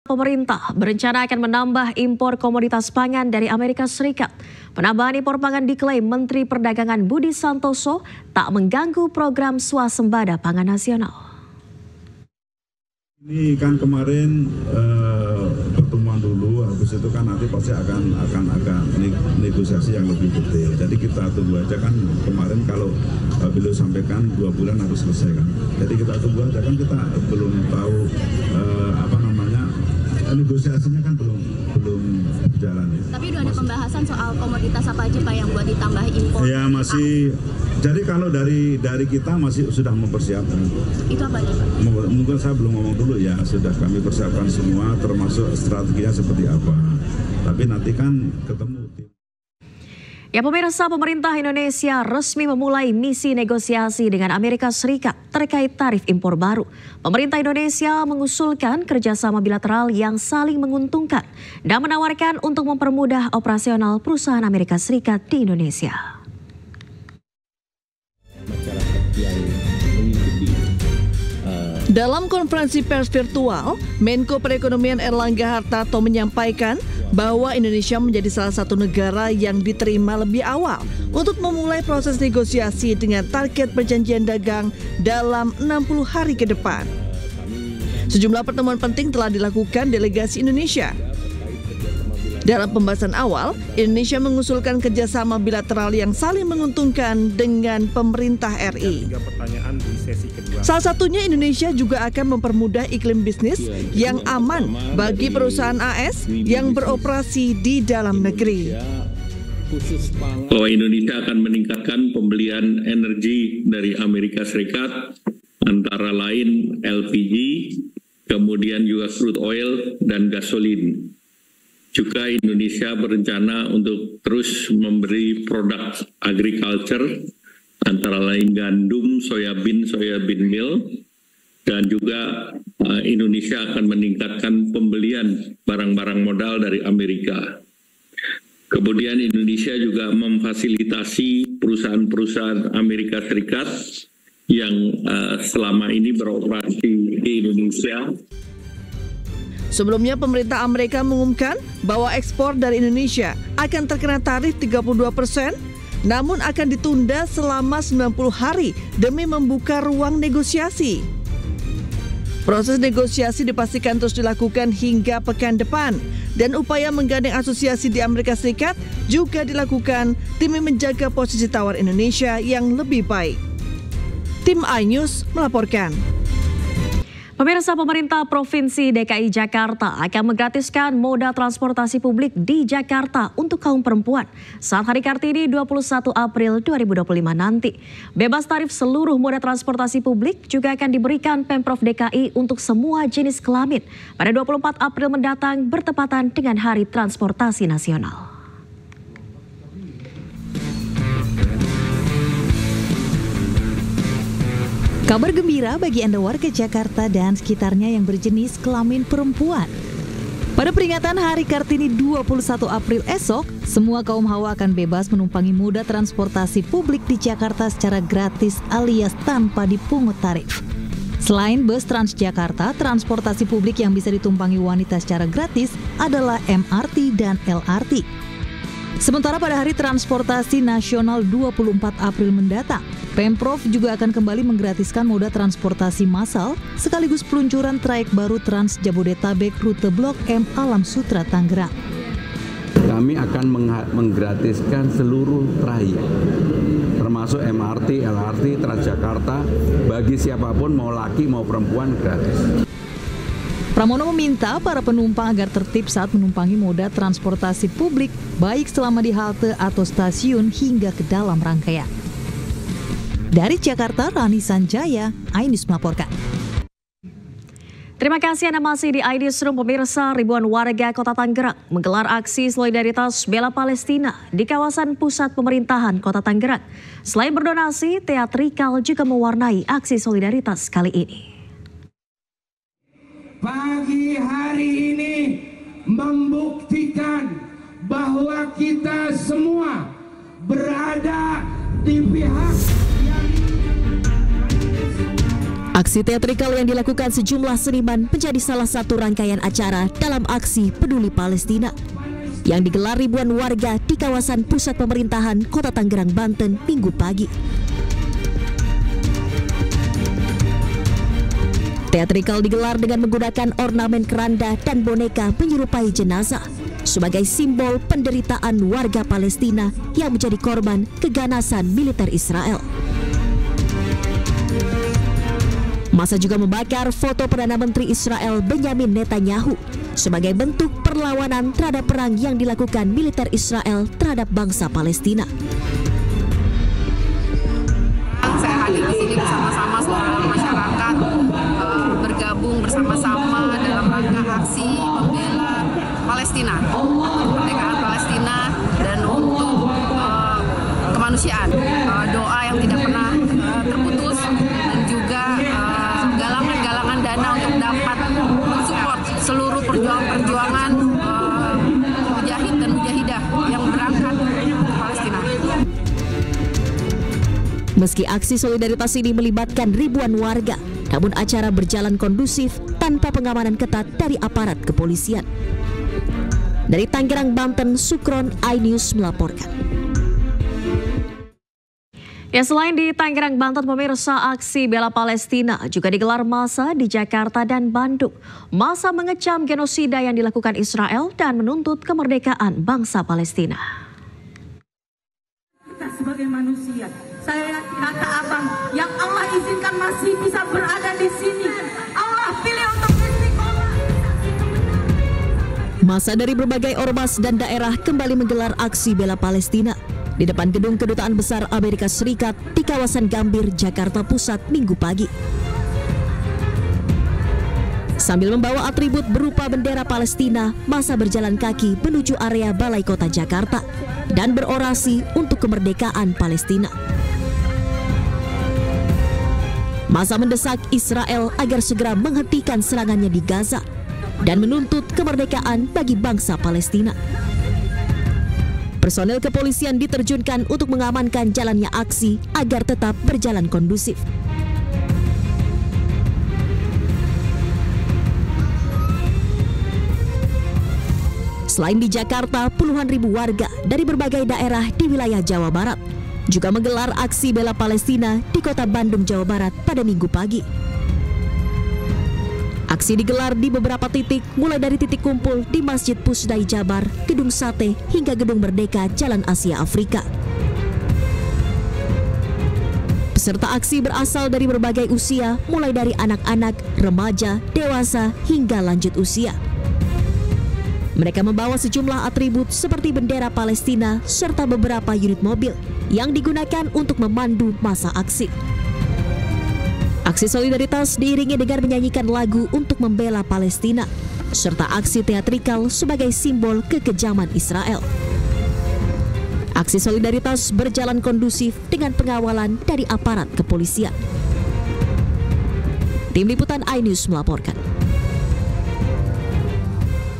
Pemerintah berencana akan menambah impor komoditas pangan dari Amerika Serikat. Penambahan impor pangan diklaim Menteri Perdagangan Budi Santoso tak mengganggu program swasembada pangan nasional. Ini kan kemarin pertemuan dulu, habis itu kan nanti pasti akan negosiasi yang lebih detail. Jadi kita tunggu aja kan, kemarin kalau beliau sampaikan 2 bulan harus selesai kan. Jadi kita tunggu aja kan, kita belum tahu negosiasinya kan belum berjalan ya. Tapi udah ada pembahasan soal komoditas apa aja Pak yang buat ditambah impor? Ya masih. Jadi kalau dari kita masih sudah mempersiapkan. Itu apa nih Pak? Mungkin saya belum ngomong dulu ya, sudah kami persiapkan semua termasuk strateginya seperti apa. Tapi nanti kan ketemu. Ya pemirsa, pemerintah Indonesia resmi memulai misi negosiasi dengan Amerika Serikat terkait tarif impor baru. Pemerintah Indonesia mengusulkan kerjasama bilateral yang saling menguntungkan dan menawarkan untuk mempermudah operasional perusahaan Amerika Serikat di Indonesia. Dalam konferensi pers virtual, Menko Perekonomian Erlangga Hartarto menyampaikan bahwa Indonesia menjadi salah satu negara yang diterima lebih awal untuk memulai proses negosiasi dengan target perjanjian dagang dalam 60 hari ke depan. Sejumlah pertemuan penting telah dilakukan delegasi Indonesia. Dalam pembahasan awal, Indonesia mengusulkan kerjasama bilateral yang saling menguntungkan dengan pemerintah RI. Salah satunya Indonesia juga akan mempermudah iklim bisnis yang aman bagi perusahaan AS yang beroperasi di dalam negeri. Bahwa Indonesia akan meningkatkan pembelian energi dari Amerika Serikat, antara lain LPG, kemudian juga crude oil dan gasolin. Juga Indonesia berencana untuk terus memberi produk agriculture, antara lain gandum, soybean meal, dan juga Indonesia akan meningkatkan pembelian barang-barang modal dari Amerika. Kemudian Indonesia juga memfasilitasi perusahaan-perusahaan Amerika Serikat yang selama ini beroperasi di Indonesia. Sebelumnya pemerintah Amerika mengumumkan bahwa ekspor dari Indonesia akan terkena tarif 32%, namun akan ditunda selama 90 hari demi membuka ruang negosiasi. Proses negosiasi dipastikan terus dilakukan hingga pekan depan, dan upaya menggandeng asosiasi di Amerika Serikat juga dilakukan demi menjaga posisi tawar Indonesia yang lebih baik. Tim iNews melaporkan. Pemirsa, pemerintah Provinsi DKI Jakarta akan menggratiskan moda transportasi publik di Jakarta untuk kaum perempuan saat Hari Kartini 21 April 2025 nanti. Bebas tarif seluruh moda transportasi publik juga akan diberikan Pemprov DKI untuk semua jenis kelamin pada 24 April mendatang bertepatan dengan Hari Transportasi Nasional. Kabar gembira bagi Anda warga Jakarta dan sekitarnya yang berjenis kelamin perempuan. Pada peringatan Hari Kartini 21 April esok, semua kaum hawa akan bebas menumpangi moda transportasi publik di Jakarta secara gratis alias tanpa dipungut tarif. Selain bus Transjakarta, transportasi publik yang bisa ditumpangi wanita secara gratis adalah MRT dan LRT. Sementara pada Hari Transportasi Nasional 24 April mendatang, Pemprov juga akan kembali menggratiskan moda transportasi massal sekaligus peluncuran trayek baru Trans Jabodetabek rute Blok M Alam Sutra Tangerang. Kami akan menggratiskan seluruh trayek, termasuk MRT, LRT, Transjakarta, bagi siapapun mau laki mau perempuan gratis. Pramono meminta para penumpang agar tertib saat menumpangi moda transportasi publik, baik selama di halte atau stasiun hingga ke dalam rangkaian. Dari Jakarta, Rani Sanjaya, iNews melaporkan. Terima kasih Anda masih di iNewsroom. Pemirsa, ribuan warga Kota Tangerang menggelar aksi solidaritas bela Palestina di kawasan pusat pemerintahan Kota Tangerang. Selain berdonasi, teatrikal juga mewarnai aksi solidaritas kali ini. Pagi hari ini membuktikan bahwa kita semua berada di pihak Aksi teatrikal yang dilakukan sejumlah seniman menjadi salah satu rangkaian acara dalam aksi Peduli Palestina yang digelar ribuan warga di kawasan pusat pemerintahan Kota Tangerang, Banten, Minggu pagi. Teatrikal digelar dengan menggunakan ornamen keranda dan boneka menyerupai jenazah sebagai simbol penderitaan warga Palestina yang menjadi korban keganasan militer Israel. Massa juga membakar foto Perdana Menteri Israel Benyamin Netanyahu sebagai bentuk perlawanan terhadap perang yang dilakukan militer Israel terhadap bangsa Palestina. Saya hadir di sini bersama-sama seluruh masyarakat bergabung bersama-sama dalam rangka aksi membela Palestina, kemerdekaan Palestina dan untuk kemanusiaan. Doa yang tidak pernah terputus dan juga galangan-galangan dana untuk dapat mensupport seluruh perjuangan mujahid dan mujahidah yang berangkat ke Palestina. Meski aksi solidaritas ini melibatkan ribuan warga, namun acara berjalan kondusif tanpa pengamanan ketat dari aparat kepolisian. Dari Tangerang, Banten, Sukron, iNews melaporkan. Ya, selain di Tangerang, Banten, pemirsa, aksi bela Palestina juga digelar massa di Jakarta dan Bandung. Massa mengecam genosida yang dilakukan Israel dan menuntut kemerdekaan bangsa Palestina. Kita sebagai manusia, saya kata abang, yang Allah izinkan masih bisa berada di sini. Allah pilih untuk istiqomah. Massa dari berbagai ormas dan daerah kembali menggelar aksi bela Palestina di depan gedung Kedutaan Besar Amerika Serikat di kawasan Gambir, Jakarta Pusat, Minggu pagi. Sambil membawa atribut berupa bendera Palestina, massa berjalan kaki menuju area Balai Kota Jakarta dan berorasi untuk kemerdekaan Palestina. Massa mendesak Israel agar segera menghentikan serangannya di Gaza dan menuntut kemerdekaan bagi bangsa Palestina. Personel kepolisian diterjunkan untuk mengamankan jalannya aksi agar tetap berjalan kondusif. Selain di Jakarta, puluhan ribu warga dari berbagai daerah di wilayah Jawa Barat juga menggelar aksi bela Palestina di Kota Bandung, Jawa Barat pada Minggu pagi. Aksi digelar di beberapa titik, mulai dari titik kumpul di Masjid Pusdai Jabar, Gedung Sate, hingga Gedung Merdeka Jalan Asia Afrika. Peserta aksi berasal dari berbagai usia, mulai dari anak-anak, remaja, dewasa, hingga lanjut usia. Mereka membawa sejumlah atribut seperti bendera Palestina serta beberapa unit mobil yang digunakan untuk memandu massa aksi. Aksi solidaritas diiringi dengan menyanyikan lagu untuk membela Palestina, serta aksi teatrikal sebagai simbol kekejaman Israel. Aksi solidaritas berjalan kondusif dengan pengawalan dari aparat kepolisian. Tim Liputan iNews melaporkan.